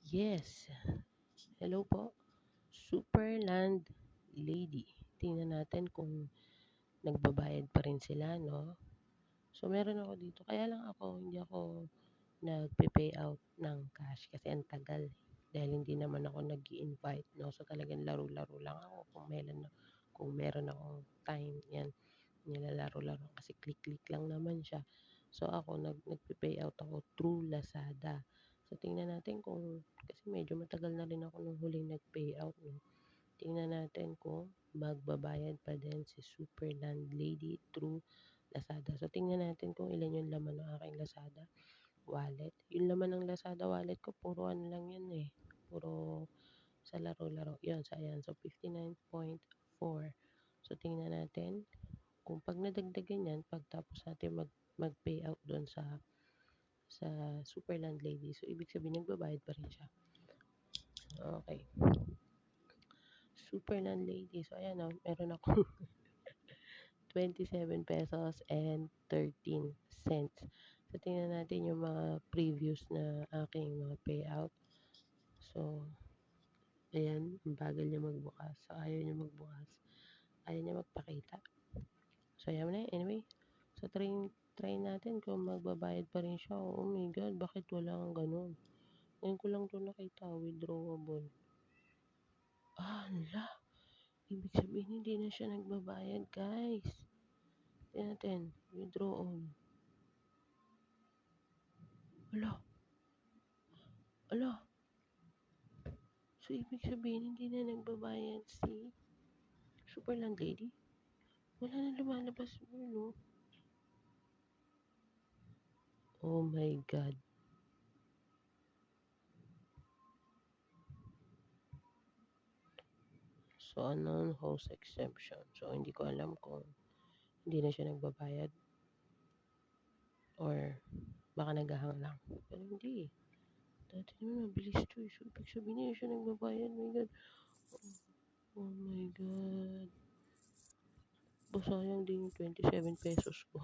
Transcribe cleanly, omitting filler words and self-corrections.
Yes. Hello po. Superland Lady. Tingnan natin kung nagbabayad pa rin sila, no? So, meron ako dito. Kaya lang hindi ako nagpe-pay out ng cash kasi ang tagal. Dahil hindi naman ako nag-i-invite, no? So, talagang laro-laro lang ako kung meron akong time, yan, nilalaro-laro kasi click-click lang naman siya. So, ako, nagpe-pay out ako through Lazada. So, tingnan natin kasi medyo matagal na rin ako nung huling nag-pay out, no? Tingnan natin kung magbabayad pa din si Superland Lady through Lazada. So, tingnan natin kung ilan yung laman ng aking Lazada wallet. Yung laman ng Lazada wallet ko, puro ano lang yan eh. Puro sa laro-laro. Yun, so ayan. So, 59.4. So, tingnan natin kung pag nadagdagan yan, pagtapos natin mag-pay out doon sa Superland Lady. So, ibig sabihin, nagbabayad pa rin siya. Okay. Superland Lady. So, ayan o, meron ako 27 pesos and 13 cents. So, tingnan natin yung mga previous na aking mga payout. So, ayan, ang bagal niya magbukas. So, ayaw niya magbukas. Ayaw niya magpakita. So, ayan na. Anyway, so try natin kung magbabayad pa rin siya. Oh my God, bakit wala kang ganun? Ngayon ko lang ito nakita, withdrawable. Ala, ibig sabihin hindi na siya nagbabayad, guys. Tingnan natin, withdraw all. Ala, so ibig sabihin hindi na nagbabayad si Superland Lady? Wala na lumalabas mo, no? Oh my God. So, unknown host exemption. So, hindi ko alam kung hindi na siya nagbabayad or baka naghahang lang. Pero hindi. Dati naman mabilis to eh. So, ibig sabihin hindi siya nagbabayad. My God. Oh my God. Sayang din yung 27 pesos ko.